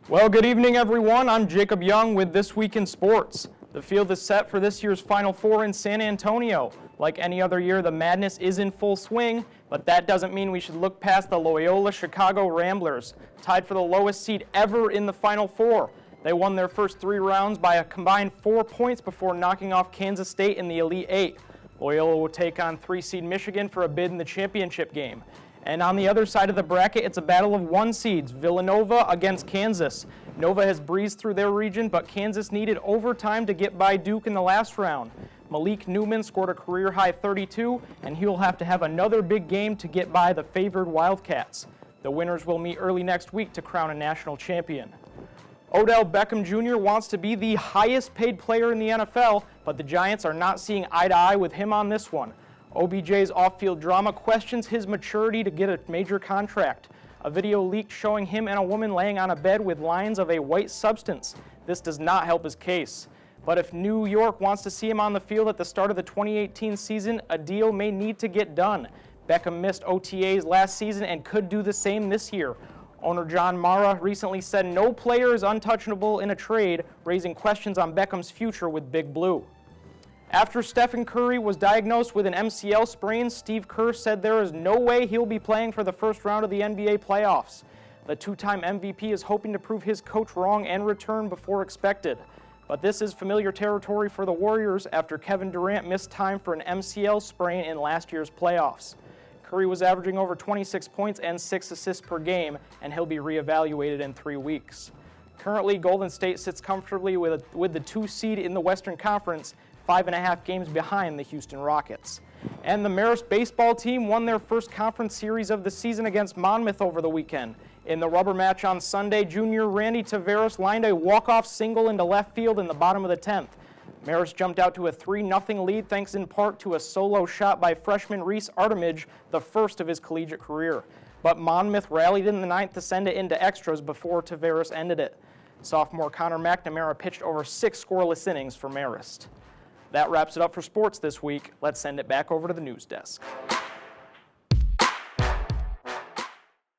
Well, good evening, everyone. I'm Jacob Young with This Week in Sports. The field is set for this year's Final Four in San Antonio. Like any other year, the madness is in full swing, but that doesn't mean we should look past the Loyola Chicago Ramblers, tied for the lowest seed ever in the Final Four. They won their first 3 rounds by a combined 4 points before knocking off Kansas State in the Elite Eight. Loyola will take on 3-seed Michigan for a bid in the championship game. And on the other side of the bracket, it's a battle of 1 seeds, Villanova against Kansas. Nova has breezed through their region, but Kansas needed overtime to get by Duke in the last round. Malik Newman scored a career-high 32, and he'll have to have another big game to get by the favored Wildcats. The winners will meet early next week to crown a national champion. Odell Beckham Jr. wants to be the highest-paid player in the NFL, but the Giants are not seeing eye-to-eye with him on this one. OBJ's off-field drama questions his maturity to get a major contract. A video leaked showing him and a woman laying on a bed with lines of a white substance. This does not help his case. But if New York wants to see him on the field at the start of the 2018 season, a deal may need to get done. Beckham missed OTAs last season and could do the same this year. Owner John Mara recently said no player is untouchable in a trade, raising questions on Beckham's future with Big Blue. After Stephen Curry was diagnosed with an MCL sprain, Steve Kerr said there is no way he'll be playing for the first round of the NBA playoffs. The 2-time MVP is hoping to prove his coach wrong and return before expected. But this is familiar territory for the Warriors after Kevin Durant missed time for an MCL sprain in last year's playoffs. Curry was averaging over 26 points and 6 assists per game, and he'll be reevaluated in 3 weeks. Currently, Golden State sits comfortably with the 2 seed in the Western Conference, 5.5 games behind the Houston Rockets. And the Marist baseball team won their first conference series of the season against Monmouth over the weekend. In the rubber match on Sunday, junior Randy Taveras lined a walk-off single into left field in the bottom of the 10th. Marist jumped out to a 3-0 lead thanks in part to a solo shot by freshman Reese Artemage, the first of his collegiate career. But Monmouth rallied in the 9th to send it into extras before Taveras ended it. Sophomore Connor McNamara pitched over 6 scoreless innings for Marist. That wraps it up for sports this week. Let's send it back over to the news desk.